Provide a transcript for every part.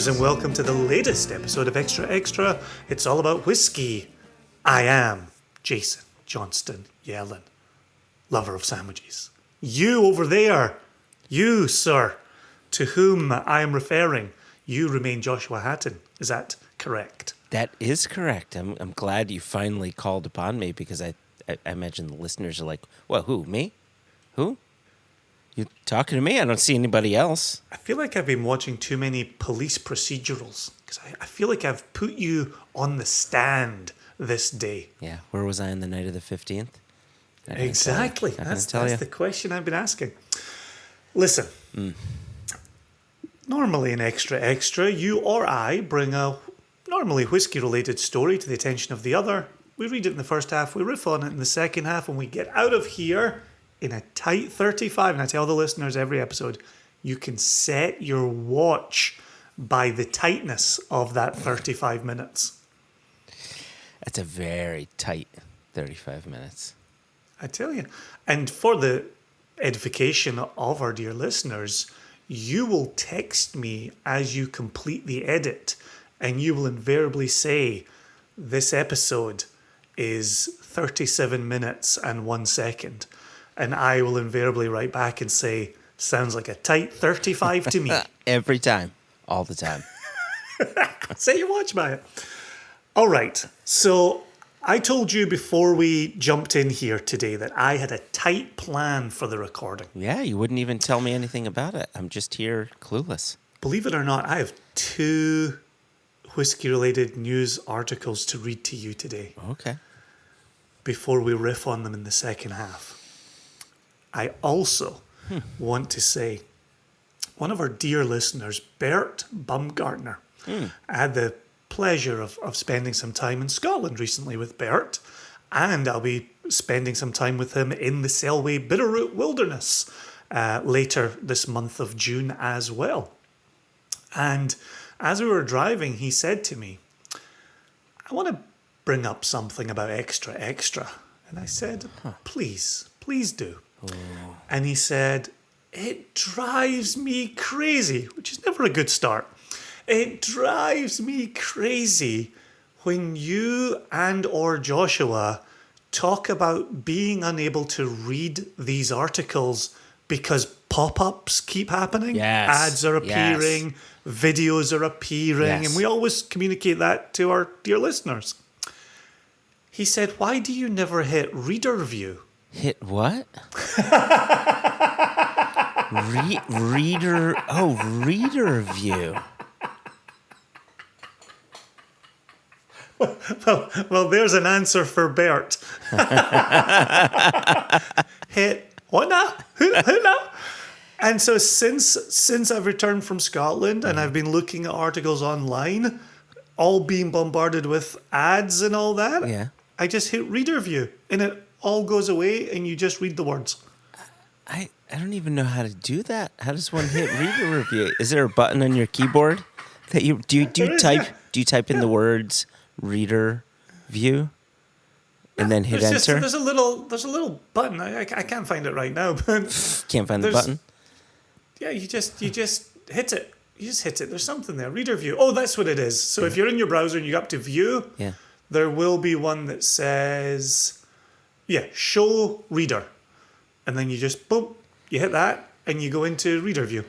listeners, and welcome to the latest episode of Extra Extra. It's all about whiskey. I am Jason Johnston Yellen, lover of sandwiches. You over there, you, sir, to whom I am referring, you remain Joshua Hatton. Is that correct? That is correct. I'm glad you finally called upon me because I imagine the listeners are like, well, who, me? Who? You talking to me? I don't see anybody else. I feel like I've been watching too many police procedurals because I feel like I've put you on the stand this day. Yeah, where was I on the night of the 15th? Exactly. That's the question I've been asking. Listen, normally in Extra Extra, you or I bring a normally whiskey-related story to the attention of the other. We read it in the first half, we riff on it in the second half, and we get out of here in a tight 35. And I tell the listeners every episode, you can set your watch by the tightness of that 35 minutes. That's a very tight 35 minutes. I tell you. And for the edification of our dear listeners, you will text me as you complete the edit, and you will invariably say, this episode is 37 minutes and 1 second. And I will invariably write back and say, sounds like a tight 35 to me. Every time. All the time. Set your watch by it. All right. So I told you before we jumped in here today that I had a tight plan for the recording. Yeah, you wouldn't even tell me anything about it. I'm just here clueless. Believe it or not, I have 2 whiskey-related news articles to read to you today. Okay. Before we riff on them in the second half. I also want to say, one of our dear listeners, Bert Bumgartner, I had the pleasure of spending some time in Scotland recently with Bert, and I'll be spending some time with him in the Selway Bitterroot Wilderness later this month of June as well. And as we were driving, he said to me, I want to bring up something about Extra Extra. And I said, please do. Oh. And he said, it drives me crazy, which is never a good start. It drives me crazy when you and or Joshua talk about being unable to read these articles because pop-ups keep happening. Yes. Ads are appearing, videos are appearing, and we always communicate that to our dear listeners. He said, why do you never hit reader view? Hit what? Reader. Oh, reader view. Well, there's an answer for Bert. Hit what now? Who now? And so since I've returned from Scotland and I've been looking at articles online, all being bombarded with ads and all that, I just hit reader view and it all goes away and you just read the words. I don't even know how to do that. How does one hit reader review? Is there a button on your keyboard that you type in the words reader view and then hit enter? There's a little button. I can't find it right now, but can't find the button. Yeah, you just hit it. You just hit it. There's something there. Reader view. Oh, that's what it is. So if you're in your browser and you go up to view, there will be one that says show reader. And then you just, boom, you hit that, and you go into reader view.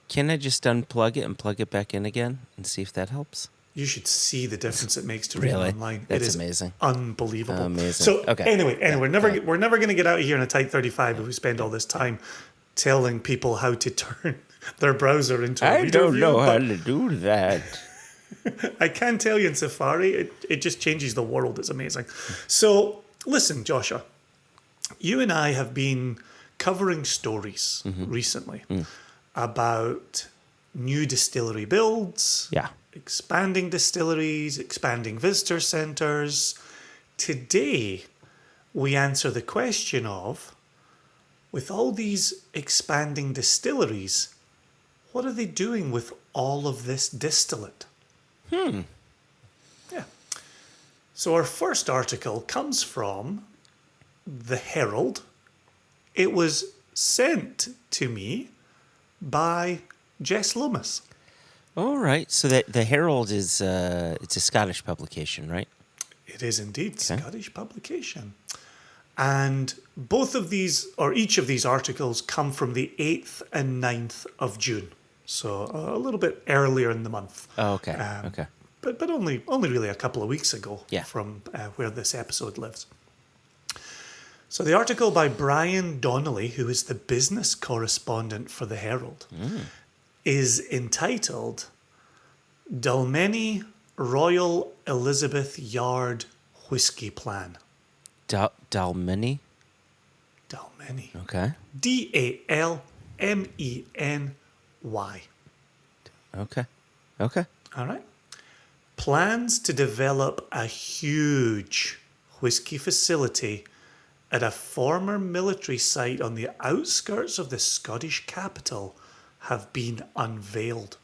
Can I just unplug it and plug it back in again and see if that helps? You should see the difference it makes to read online. That's it is amazing. Unbelievable. Amazing. So anyway, we're never going to get out of here in a tight 35 if we spend all this time telling people how to turn their browser into a reader view. I don't know how to do that. I can tell you in Safari, it just changes the world. It's amazing. So listen, Joshua. You and I have been covering stories recently about new distillery builds, expanding distilleries, expanding visitor centres. Today, we answer the question of, with all these expanding distilleries, what are they doing with all of this distillate? Yeah. So our first article comes from the Herald. It was sent to me by Jess Lomas. All right. So the Herald is it's a Scottish publication, right? It is indeed Scottish publication. And both of these, or each of these articles, come from the 8th and 9th of June. So a little bit earlier in the month. Oh, okay. Okay. But only really a couple of weeks ago from where this episode lives. So the article by Brian Donnelly, who is the business correspondent for the Herald, is entitled Dalmeny Royal Elizabeth Yard Whiskey Plan. Dalmeny? Dalmeny. Okay. Dalmeny. Okay. Okay. All right. Plans to develop a huge whiskey facility at a former military site on the outskirts of the Scottish capital have been unveiled.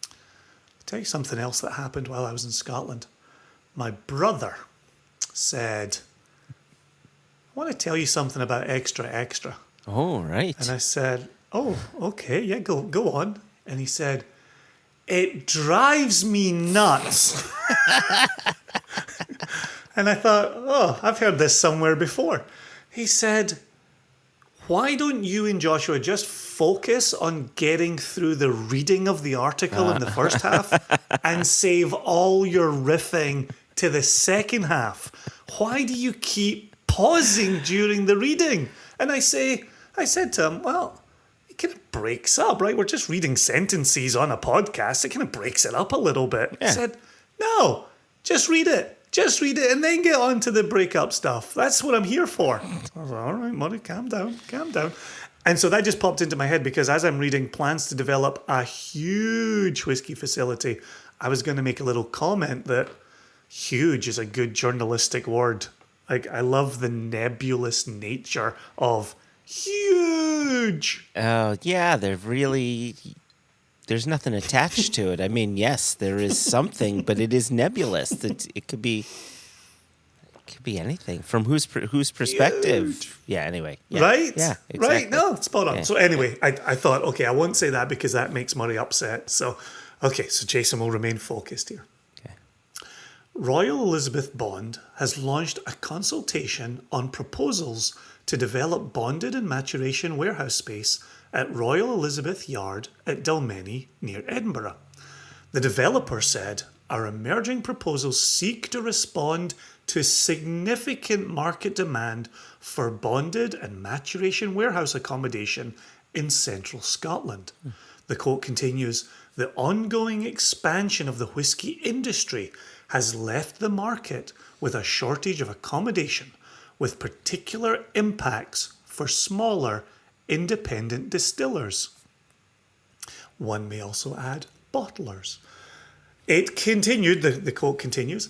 I'll tell you something else that happened while I was in Scotland. My brother said, I want to tell you something about extra. Oh, right. And I said, oh, okay, yeah, go on. And he said, it drives me nuts. And I thought, oh, I've heard this somewhere before. He said, why don't you and Joshua just focus on getting through the reading of the article in the first half and save all your riffing to the second half? Why do you keep pausing during the reading? And I said to him, well, it kind of breaks up, right? We're just reading sentences on a podcast. It kind of breaks it up a little bit. Yeah. He said, no, just read it. Just read it and then get on to the breakup stuff. That's what I'm here for. I was like, all right, Muddy, calm down. And so that just popped into my head because as I'm reading plans to develop a huge whiskey facility, I was going to make a little comment that huge is a good journalistic word. Like, I love the nebulous nature of huge. Oh, yeah, there's nothing attached to it. I mean, yes, there is something, but it is nebulous. It could be anything. From whose perspective? Huge. Yeah. Anyway. Yeah, right. Yeah. Exactly. Right. No, spot on. Yeah. So anyway, I thought, okay, I won't say that because that makes Murray upset. So, okay, so Jason will remain focused here. Okay. Royal Elizabeth Bond has launched a consultation on proposals to develop bonded and maturation warehouse space at Royal Elizabeth Yard at Dalmeny near Edinburgh. The developer said, our emerging proposals seek to respond to significant market demand for bonded and maturation warehouse accommodation in central Scotland. The quote continues, the ongoing expansion of the whisky industry has left the market with a shortage of accommodation, with particular impacts for smaller independent distillers. One may also add bottlers. It continued, the quote continues,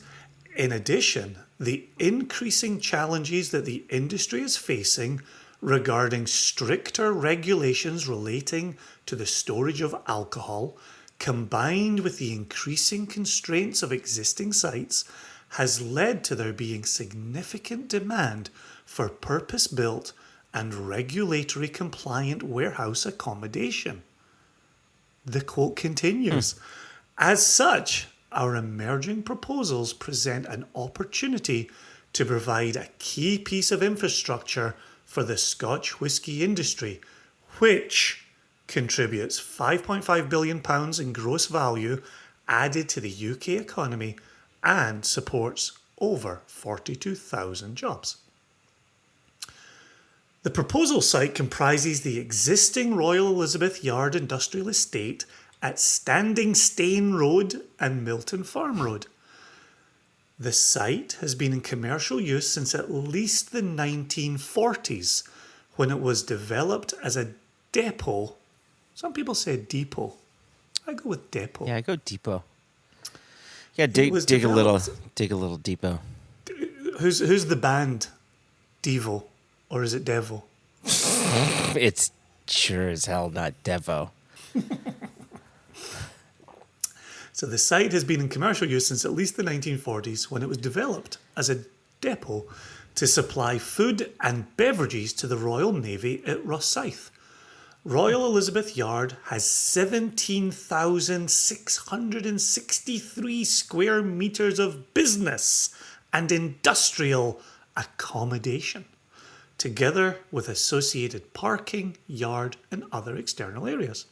in addition, the increasing challenges that the industry is facing regarding stricter regulations relating to the storage of alcohol, combined with the increasing constraints of existing sites, has led to there being significant demand for purpose-built and regulatory compliant warehouse accommodation. The quote continues, as such, our emerging proposals present an opportunity to provide a key piece of infrastructure for the Scotch whisky industry, which contributes £5.5 billion in gross value added to the UK economy and supports over 42,000 jobs. The proposal site comprises the existing Royal Elizabeth Yard Industrial Estate at Standing Stane Road and Milton Farm Road. The site has been in commercial use since at least the 1940s, when it was developed as a depot. Some people say depot. I go with depot. Yeah, I go depot. Yeah, dig a little depot. Who's the band? Devo, or is it Devo? It's sure as hell not Devo. So the site has been in commercial use since at least the 1940s, when it was developed as a depot to supply food and beverages to the Royal Navy at Rosyth. Royal Elizabeth Yard has 17,663 square meters of business and industrial accommodation, together with associated parking, yard, and other external areas.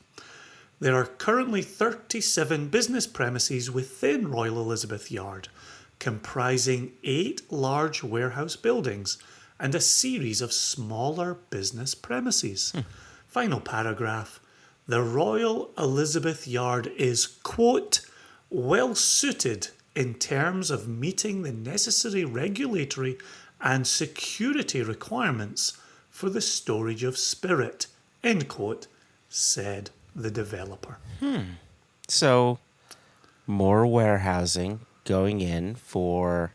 There are currently 37 business premises within Royal Elizabeth Yard, comprising 8 large warehouse buildings and a series of smaller business premises. Final paragraph. The Royal Elizabeth Yard is, quote, well suited in terms of meeting the necessary regulatory and security requirements for the storage of spirit, end quote, said the developer. So, more warehousing going in for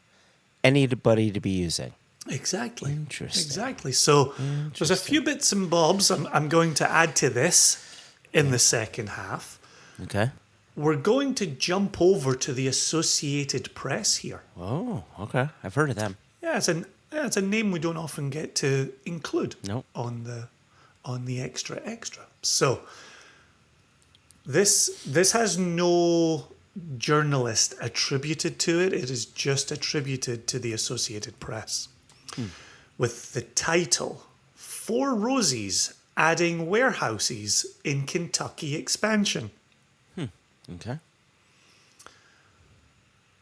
anybody to be using. Exactly. Interesting. Exactly. So there's a few bits and bobs I'm going to add to this in the second half. Okay. We're going to jump over to the Associated Press here. Oh, okay. I've heard of them. Yeah, it's a name we don't often get to include Nope. on the extra. So this has no journalist attributed to it. It is just attributed to the Associated Press with the title Four Roses Adding Warehouses in Kentucky Expansion. Okay.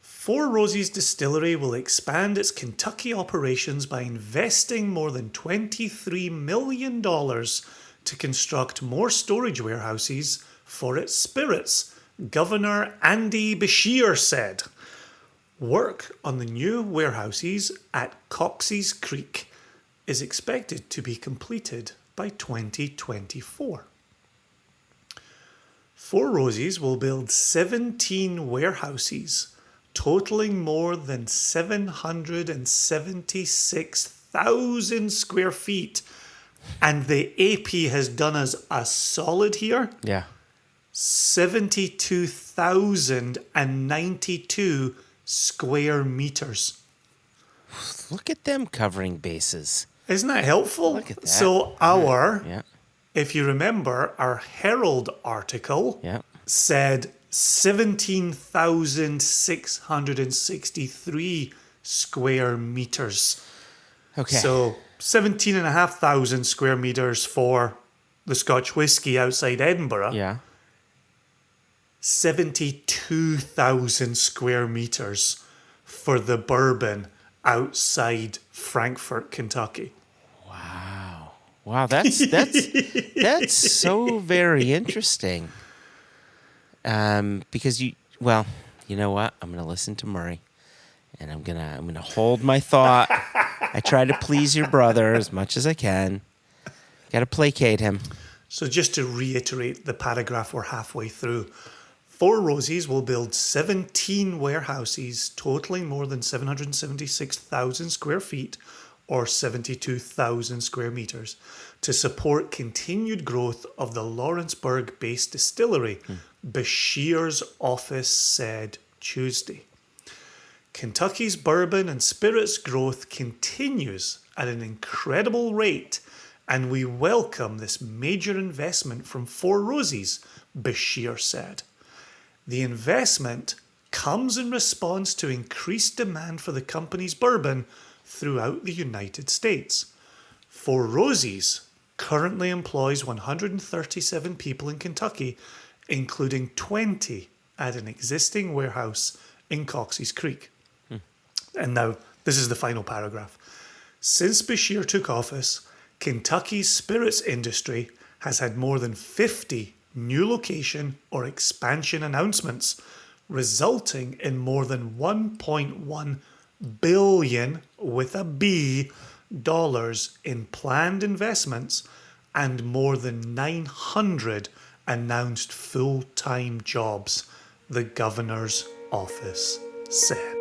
Four Roses Distillery will expand its Kentucky operations by investing more than $23 million to construct more storage warehouses for its spirits, Governor Andy Beshear said. Work on the new warehouses at Coxey's Creek is expected to be completed by 2024. Four Roses will build 17 warehouses, totaling more than 776,000 square feet. And the AP has done us a solid here. Yeah. 72,092 square meters. Look at them covering bases. Isn't that helpful? Look at that. So Yeah. if you remember, our Herald article Yeah. said 17,663 square meters. Okay. So 17,500 square meters for the Scotch whiskey outside Edinburgh. yeah. 72,000 square meters for the bourbon outside Frankfort, Kentucky. Wow, that's so very interesting. Because you know what? I'm gonna listen to Murray, and I'm gonna hold my thought. I try to please your brother as much as I can. Got to placate him. So just to reiterate the paragraph we're halfway through. Four Roses will build 17 warehouses totaling more than 776,000 square feet or 72,000 square meters to support continued growth of the Lawrenceburg-based distillery, Beshear's office said Tuesday. Kentucky's bourbon and spirits growth continues at an incredible rate, and we welcome this major investment from Four Roses, Beshear said. The investment comes in response to increased demand for the company's bourbon throughout the United States. Four Roses currently employs 137 people in Kentucky, including 20 at an existing warehouse in Coxey's Creek. And now, this is the final paragraph. Since Beshear took office, Kentucky's spirits industry has had more than 50 new location or expansion announcements, resulting in more than $1.1 billion with a B dollars in planned investments and more than 900 announced full-time jobs, the governor's office said.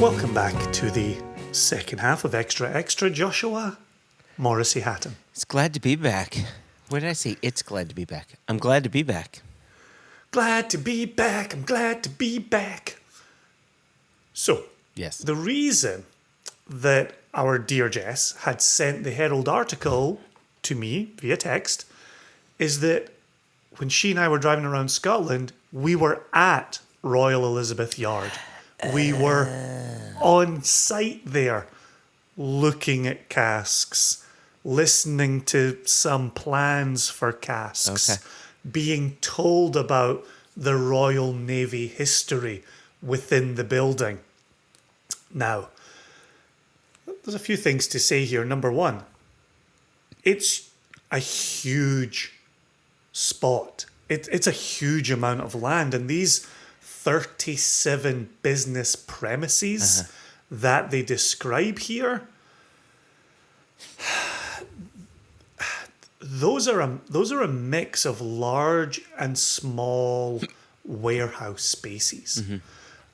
Welcome back to the second half of Extra Extra, Joshua. Morrissey Hatton. It's glad to be back. What did I say? It's glad to be back. I'm glad to be back. Glad to be back. I'm glad to be back. So, Yes. the reason that our dear Jess had sent the Herald article to me via text is that when she and I were driving around Scotland, we were at Royal Elizabeth Yard. We were on site there, looking at casks, listening to some plans for casks, Okay. being told about the Royal Navy history within the building. Now, there's a few things to say here. Number one, it's a huge spot. It's a huge amount of land, and these 37 business premises that they describe here, those are a mix of large and small warehouse spaces.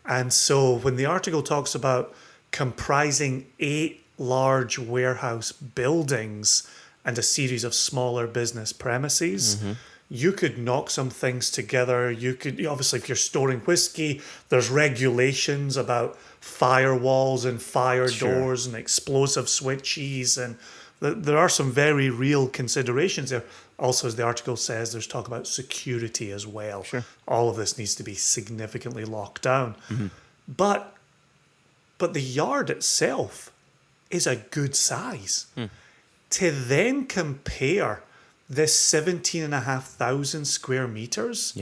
And so when the article talks about comprising 8 large warehouse buildings and a series of smaller business premises, you could knock some things together. You could, obviously, if you're storing whiskey, there's regulations about firewalls and fire doors and explosive switches, and there are some very real considerations there. Also, as the article says, there's talk about security as well. All of this needs to be significantly locked down. But the yard itself is a good size. To then compare this 17,500 square meters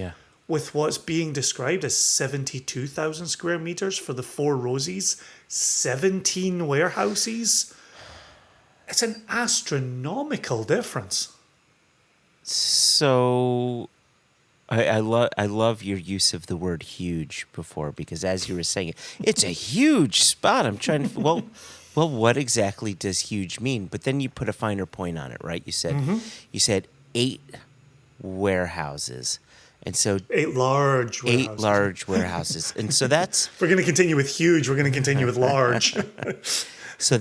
with what's being described as 72,000 square meters for the Four Roses, 17 warehouses, it's an astronomical difference. So I love your use of the word huge before, because as you were saying it, it's a huge spot. I'm trying to well, what exactly does huge mean? But then you put a finer point on it, right? You said 8 warehouses. And so 8 large warehouses. 8 large warehouses. And so that's If we're going to continue with huge, we're going to continue with large. so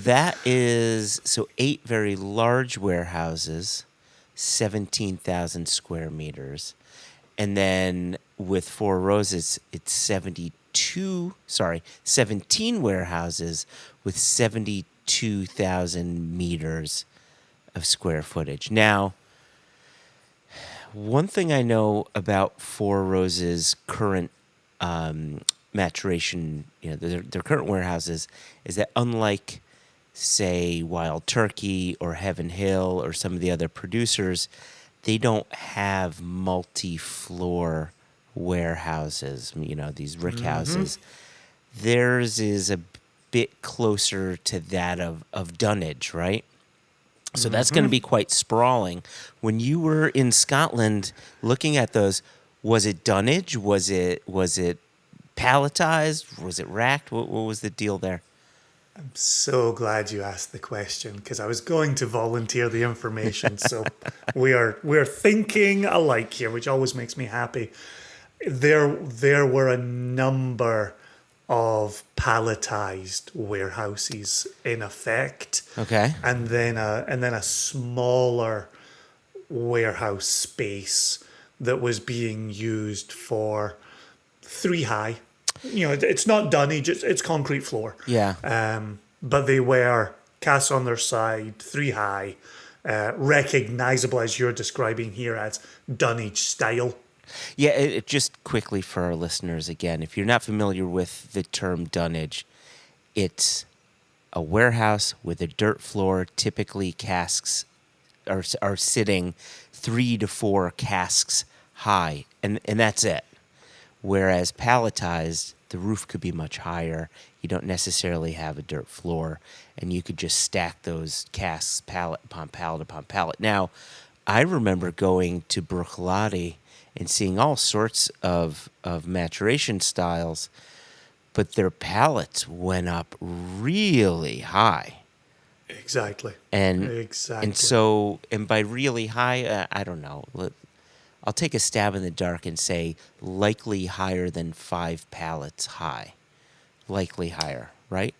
8 very large warehouses, 17,000 square meters. And then with Four Roses, it's 17 warehouses with 72,000 meters of square footage. Now, one thing I know about Four Roses' current maturation, their current warehouses, is that unlike, say, Wild Turkey or Heaven Hill or some of the other producers, they don't have multi-floor warehouses, these rick houses. Theirs is a bit closer to that of dunnage, right? So that's going to be quite sprawling. When you were in Scotland looking at those, was it dunnage? Was it palletized? Was it racked? What was the deal there? I'm so glad you asked the question, because I was going to volunteer the information. So we're thinking alike here, which always makes me happy. There were a number of palletized warehouses in effect. Okay. And then a smaller warehouse space that was being used for 3 high. It's not dunnage, it's concrete floor. Yeah. But they were cast on their side, 3 high, recognizable as you're describing here as dunnage style. Yeah, it just quickly for our listeners again, if you're not familiar with the term dunnage, it's a warehouse with a dirt floor. Typically, casks are sitting 3 to 4 casks high, and that's it. Whereas palletized, the roof could be much higher. You don't necessarily have a dirt floor, and you could just stack those casks pallet upon pallet upon pallet. Now, I remember going to Bruichladdich and seeing all sorts of maturation styles, but their pallets went up really high. Exactly. And so by really high, I don't know. I'll take a stab in the dark and say likely higher than 5 pallets high. Likely higher, right?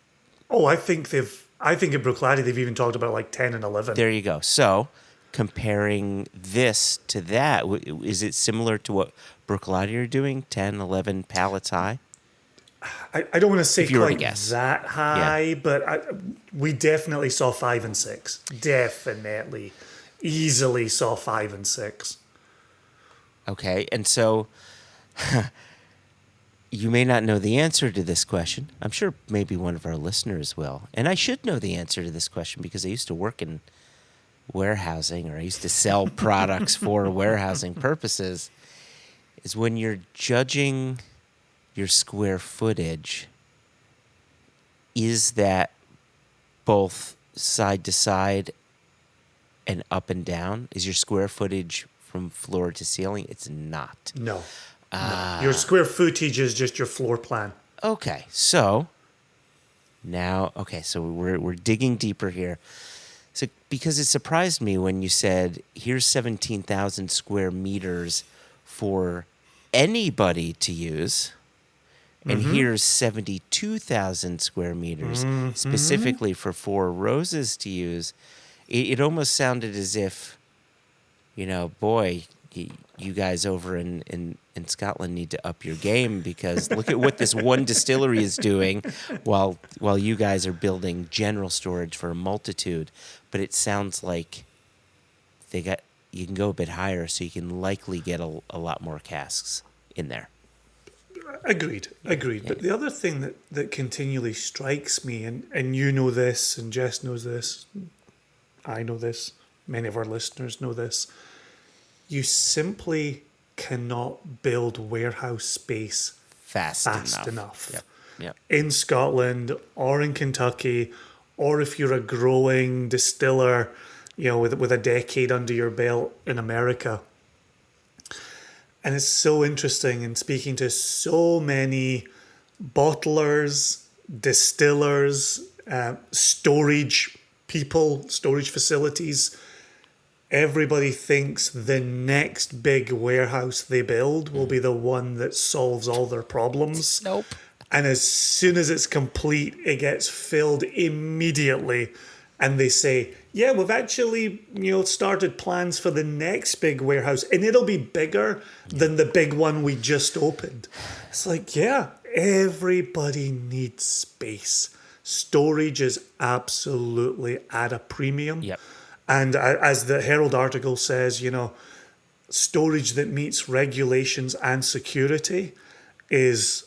Oh, I think they've I think at Bruichladdich they've even talked about like 10 and 11. There you go. So, comparing this to that, is it similar to what Bruichladdich are doing? 10, 11 pallets high? I don't want to say If you were to quite guess. that high, but we definitely saw 5 and 6. Definitely. Easily saw 5 and 6. Okay, and so you may not know the answer to this question. I'm sure maybe one of our listeners will. And I should know the answer to this question because I used to work in warehousing, or I used to sell products for warehousing purposes, is when you're judging your square footage, is that both side to side and up and down? Is your square footage from floor to ceiling? It's not. No. No. Your square footage is just your floor plan. Okay, so now, so we're digging deeper here. So because it surprised me when you said, here's 17,000 square meters for anybody to use, and here's 72,000 square meters specifically for Four Roses to use. It almost sounded as if, boy, you guys over in Scotland need to up your game, because look at what this one distillery is doing while you guys are building general storage for a multitude. But it sounds like you can go a bit higher, so you can likely get a lot more casks in there. Agreed. Yeah. But the other thing that continually strikes me, and you know this, and Jess knows this, I know this, many of our listeners know this, you simply cannot build warehouse space fast enough. Yep. In Scotland or in Kentucky, or if you're a growing distiller, with a decade under your belt in America. And it's so interesting in speaking to so many bottlers, distillers, storage people, storage facilities. Everybody thinks the next big warehouse they build will be the one that solves all their problems. Nope. And as soon as it's complete, it gets filled immediately. And they say, yeah, we've actually, started plans for the next big warehouse, and it'll be bigger than the big one we just opened. It's like, yeah, everybody needs space. Storage is absolutely at a premium. Yep. And as the Herald article says, storage that meets regulations and security is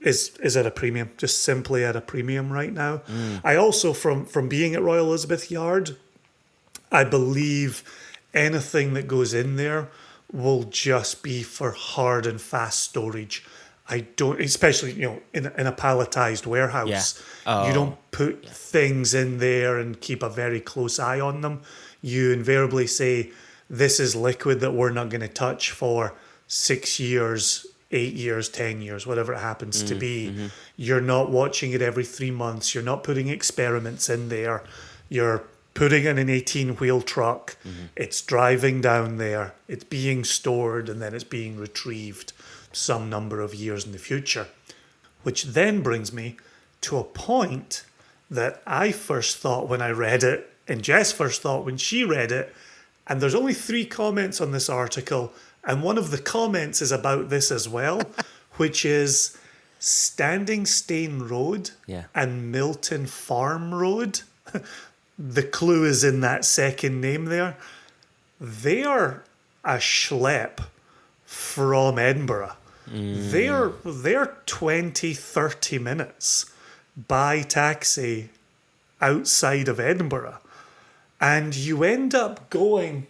at a premium, just simply at a premium right now. I also, from being at Royal Elizabeth Yard, I believe anything that goes in there will just be for hard and fast storage. I don't, especially, in a palletized warehouse, you don't put things in there and keep a very close eye on them. You invariably say, this is liquid that we're not going to touch for 6 years, 8 years, 10 years, whatever it happens to be. You're not watching it every 3 months. You're not putting experiments in there. You're putting in an 18-wheel truck. It's driving down there. It's being stored, and then it's being retrieved some number of years in the future. Which then brings me to a point that I first thought when I read it, and Jess first thought when she read it, and there's only 3 comments on this article, and one of the comments is about this as well, which is Standing Stane Road and Milton Farm Road. The clue is in that second name there. They are a schlep from Edinburgh. They're 20, 30 minutes by taxi outside of Edinburgh. And you end up going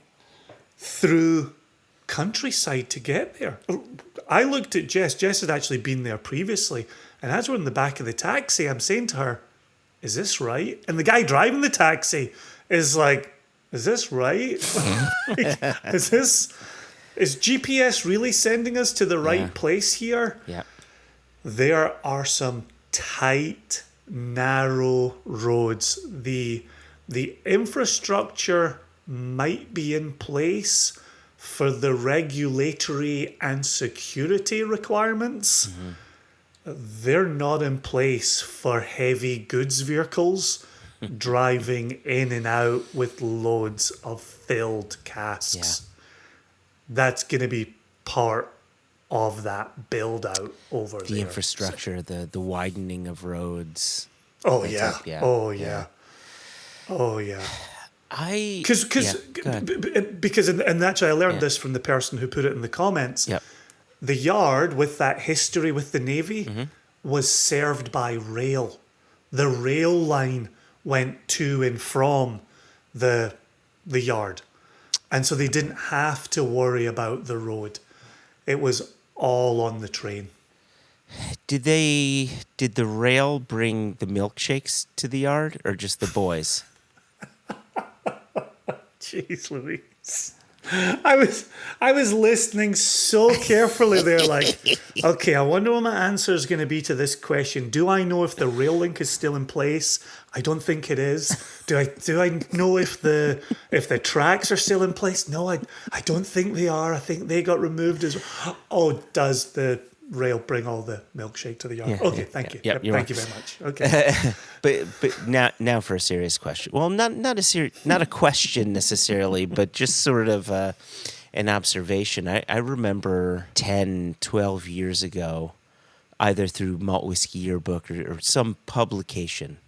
through countryside to get there. I looked at Jess. Jess had actually been there previously. And as we're in the back of the taxi, I'm saying to her, is this right? And the guy driving the taxi is like, is this right? Is GPS really sending us to the right place here? Yeah. There are some tight, narrow roads. The infrastructure might be in place for the regulatory and security requirements. They're not in place for heavy goods vehicles driving in and out with loads of filled casks. That's going to be part of that build out over there. The infrastructure, the widening of roads. Oh that yeah. type, Oh yeah. Oh yeah. Because and actually I learned this from the person who put it in the comments. Yep. The yard with that history with the Navy was served by rail. The rail line went to and from the yard. And so they didn't have to worry about the road. It was all on the train. Did the rail bring the milkshakes to the yard or just the boys? Jeez Louise. I was listening so carefully there, like, okay, I wonder what my answer is going to be to this question. Do I know if the rail link is still in place? I don't think it is. Do I know if the tracks are still in place? No, I don't think they are. I think they got removed as well. Oh, does the rail bring all the milkshake to the yard? Okay, thank you. Thank you very much. Okay. But now for a serious question. Well, not a question necessarily, but just sort of an observation. I remember 10, 12 years ago, either through Malt Whiskey Yearbook or some publication,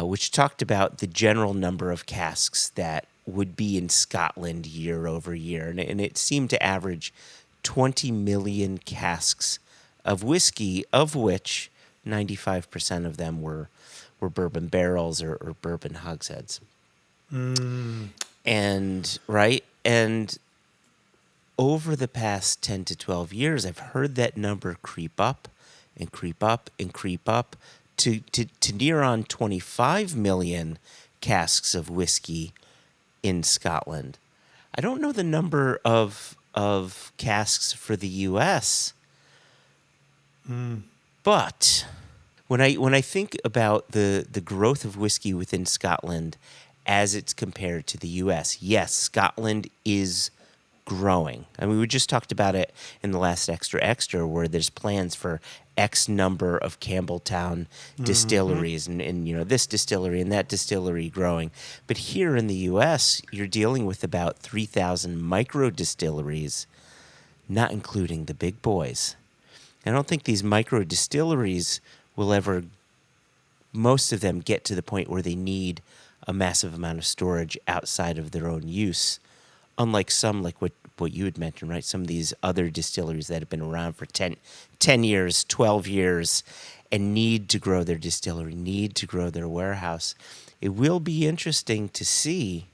which talked about the general number of casks that would be in Scotland year over year. And it seemed to average 20 million casks of whiskey, of which 95% of them were bourbon barrels or bourbon hogsheads. And over the past 10 to 12 years, I've heard that number creep up and creep up and creep up to near on 25 million casks of whiskey in Scotland. I don't know the number of casks for the U.S., but when I think about the growth of whiskey within Scotland as it's compared to the U.S., yes, Scotland is growing. I mean, we just talked about it in the last Extra, where there's plans for X number of Campbelltown distilleries and this distillery and that distillery growing. But here in the U.S., you're dealing with about 3,000 micro distilleries, not including the big boys. I don't think these micro distilleries will ever, most of them, get to the point where they need a massive amount of storage outside of their own use. Unlike some, like what you had mentioned, right? Some of these other distilleries that have been around for 10 years, 12 years, and need to grow their distillery, need to grow their warehouse. It will be interesting to see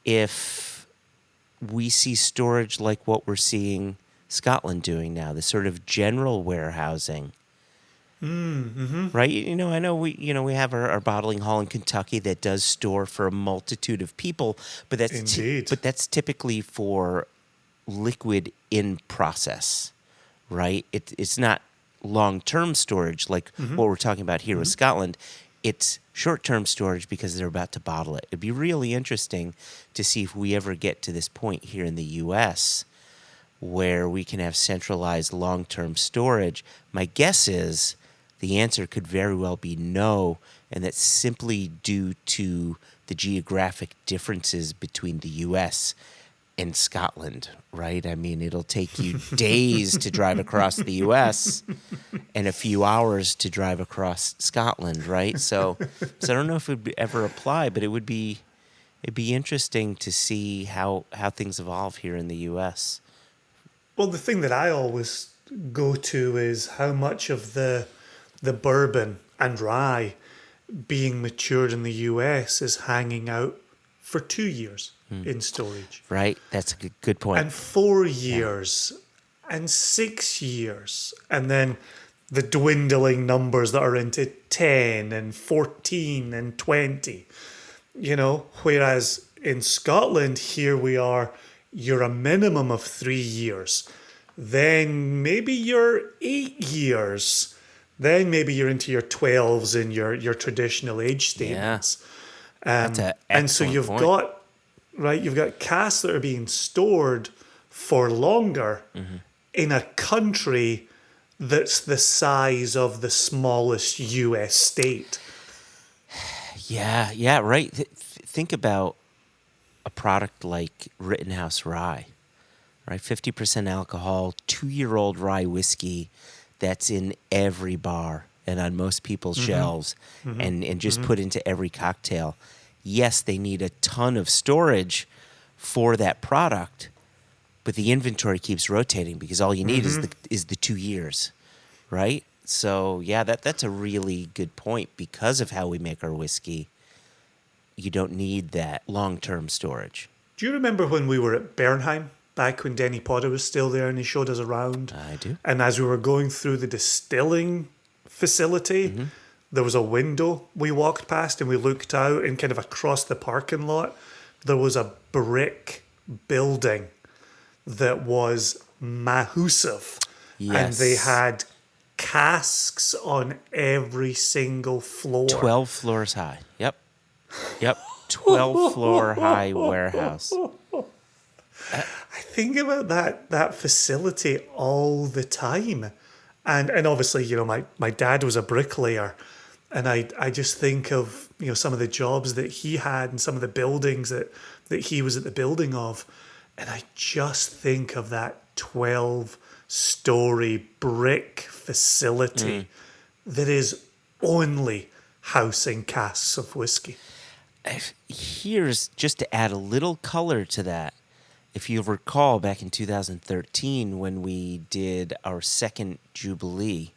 if we see storage like what we're seeing Scotland doing now, the sort of general warehousing. Right? I know we have our bottling hall in Kentucky that does store for a multitude of people, but that's typically for liquid in process, right? It's not long-term storage like what we're talking about here with Scotland. It's short-term storage because they're about to bottle it. It'd be really interesting to see if we ever get to this point here in the U.S. where we can have centralized long-term storage. My guess is the answer could very well be no, and that's simply due to the geographic differences between the U.S. and Scotland, right? I mean, it'll take you days to drive across the U.S. and a few hours to drive across Scotland, right? So I don't know if it would ever apply, but it'd be interesting to see how things evolve here in the U.S. Well, the thing that I always go to is how much of the bourbon and rye being matured in the US is hanging out for 2 years in storage. Right, that's a good point. And 4 years and 6 years. And then the dwindling numbers that are into 10 and 14 and 20. Whereas in Scotland, here we are, you're a minimum of 3 years. Then maybe you're 8 years. Then maybe you're into your 12s and your traditional age statements. That's an and so you've got casks that are being stored for longer in a country that's the size of the smallest US state. Yeah, right. Think about a product like Rittenhouse Rye, right? 50% alcohol, 2-year-old rye whiskey that's in every bar and on most people's shelves and just put into every cocktail. Yes, they need a ton of storage for that product, but the inventory keeps rotating because all you need is the 2 years, right? So yeah, that's a really good point. Because of how we make our whiskey, you don't need that long-term storage. Do you remember when we were at Bernheim, back when Denny Potter was still there and he showed us around? I do. And as we were going through the distilling facility, there was a window we walked past and we looked out, and kind of across the parking lot, there was a brick building that was massive. Yes. And they had casks on every single floor. 12 floors high. Yep. 12-floor high warehouse. I think about that facility all the time. And obviously, you know, my dad was a bricklayer, and I just think of, you know, some of the jobs that he had and some of the buildings that he was at the building of, and I just think of that 12-story brick facility that is only housing casks of whiskey. Here's just to add a little color to that. If you recall, back in 2013, when we did our second Jubilee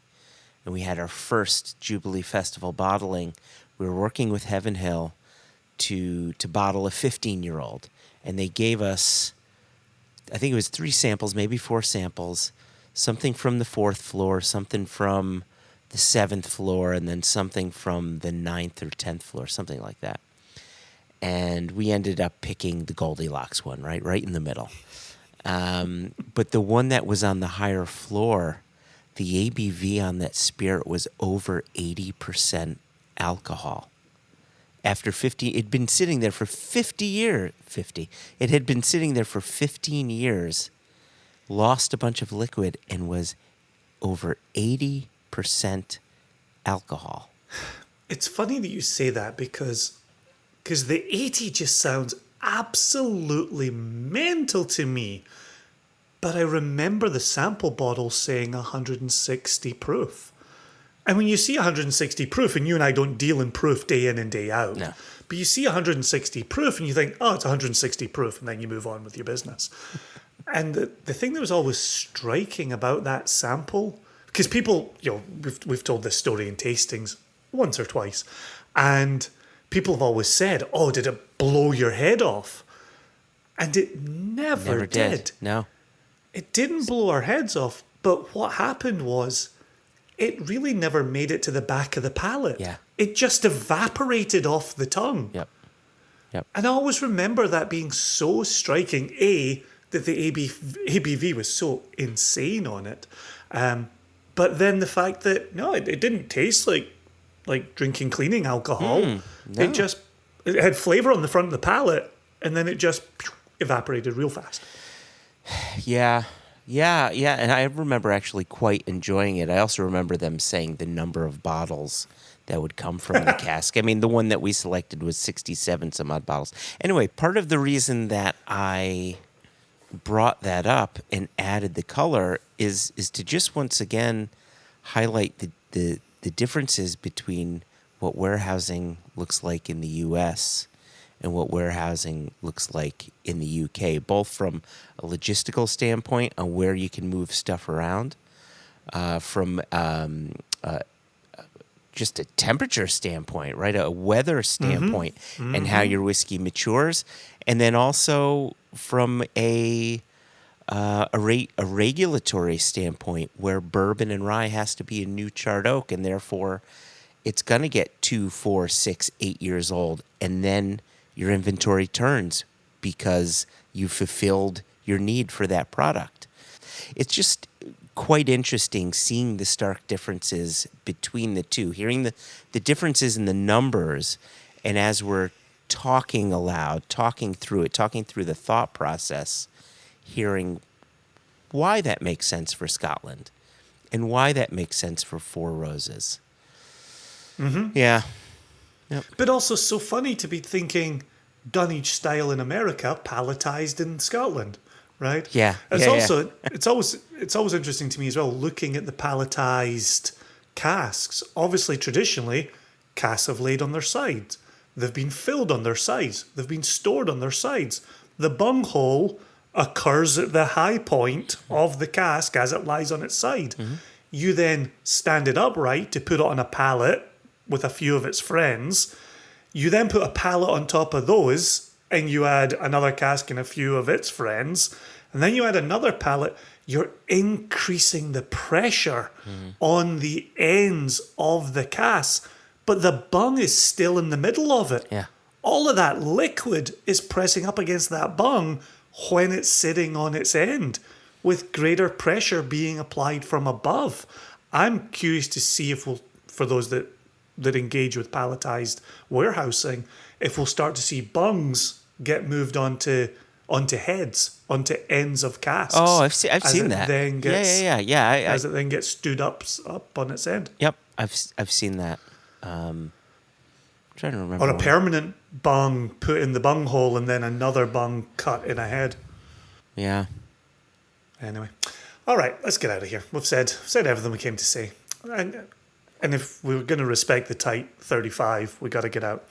and we had our first Jubilee Festival bottling, we were working with Heaven Hill to bottle a 15-year-old. And they gave us, I think it was 3 samples, maybe 4 samples, something from the 4th floor, something from the 7th floor, and then something from the 9th or 10th floor, something like that. And we ended up picking the Goldilocks one, right in the middle. But the one that was on the higher floor, the ABV on that spirit was over 80% alcohol. After 50, it'd been sitting there for 50 years. It had been sitting there for 15 years, lost a bunch of liquid, and was over 80% alcohol. It's funny that you say that because the 80 just sounds absolutely mental to me. But I remember the sample bottle saying 160 proof. And when you see 160 proof, and you and I don't deal in proof day in and day out, No. but you see 160 proof and you think, oh, it's 160 proof, and then you move on with your business. And the thing that was always striking about that sample, because people, you know, we've told this story in tastings once or twice, and people have always said, oh, did it blow your head off? And it never did. No. It didn't blow our heads off, but what happened was it really never made it to the back of the palate. Yeah. It just evaporated off the tongue. Yep. And I always remember that being so striking, A, that the ABV was so insane on it. But then the fact that, no, it didn't taste like drinking cleaning alcohol. No. It had flavor on the front of the palate, and then it just evaporated real fast. Yeah. And I remember actually quite enjoying it. I also remember them saying the number of bottles that would come from the cask. I mean, the one that we selected was 67 some odd bottles. Anyway, part of the reason that I brought that up and added the color is to just once again highlight the differences between what warehousing looks like in the U.S. and what warehousing looks like in the U.K., both from a logistical standpoint on where you can move stuff around, from just a temperature standpoint, right, a weather standpoint, and how your whiskey matures, and then also from a regulatory standpoint, where bourbon and rye has to be a new charred oak, and therefore it's going to get 2, 4, 6, 8 years old, and then your inventory turns because you fulfilled your need for that product. It's just quite interesting seeing the stark differences between the two, hearing the differences in the numbers, and as we're talking aloud, talking through the thought process, hearing why that makes sense for Scotland and why that makes sense for Four Roses. Yeah. Yep. But also so funny to be thinking dunnage style in America, palletized in Scotland, right? Yeah, It's yeah, also it's always interesting to me as well, looking at the palletized casks. Obviously, traditionally, casks have laid on their sides. They've been filled on their sides. They've been stored on their sides. The bunghole occurs at the high point of the cask as it lies on its side. You then stand it upright to put it on a pallet with a few of its friends. You then put a pallet on top of those and you add another cask and a few of its friends. And then you add another pallet. You're increasing the pressure on the ends of the cask. But the bung is still in the middle of it. Yeah. All of that liquid is pressing up against that bung when it's sitting on its end, with greater pressure being applied from above. I'm curious to see if we'll, for those that engage with palletized warehousing, if we'll start to see bungs get moved onto heads, onto ends of casks. Oh, I've seen that. Then gets, yeah. As it then gets stood up on its end. Yep, I've seen that. Trying to remember. Or a one. permanent bung put in the bunghole and then another bung cut in a head. Yeah. Anyway. All right, let's get out of here. We've said everything we came to say. And if we were going to respect the tight 35, we got to get out.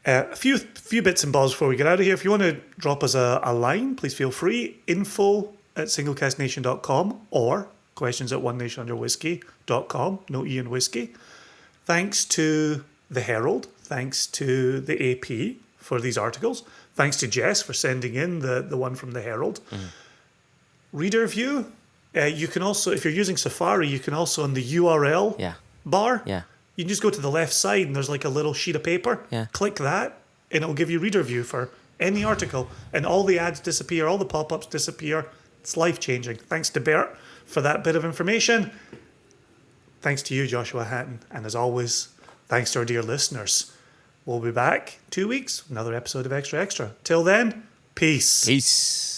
A few bits and bobs before we get out of here. If you want to drop us a line, please feel free. info@singlecastnation.com or questions@onenationunderwhiskey.com. No E in whiskey. Thanks to the Herald. Thanks to the AP for these articles. Thanks to Jess for sending in the one from the Herald. Reader view. You can also, if you're using Safari, you can also on the URL bar. Yeah. You can just go to the left side and there's like a little sheet of paper. Yeah. Click that and it'll give you reader view for any article. And all the ads disappear, all the pop-ups disappear. It's life-changing. Thanks to Bert for that bit of information. Thanks to you, Joshua Hatton. And as always, thanks to our dear listeners. We'll be back 2 weeks, another episode of Extra Extra. Till then, peace. Peace.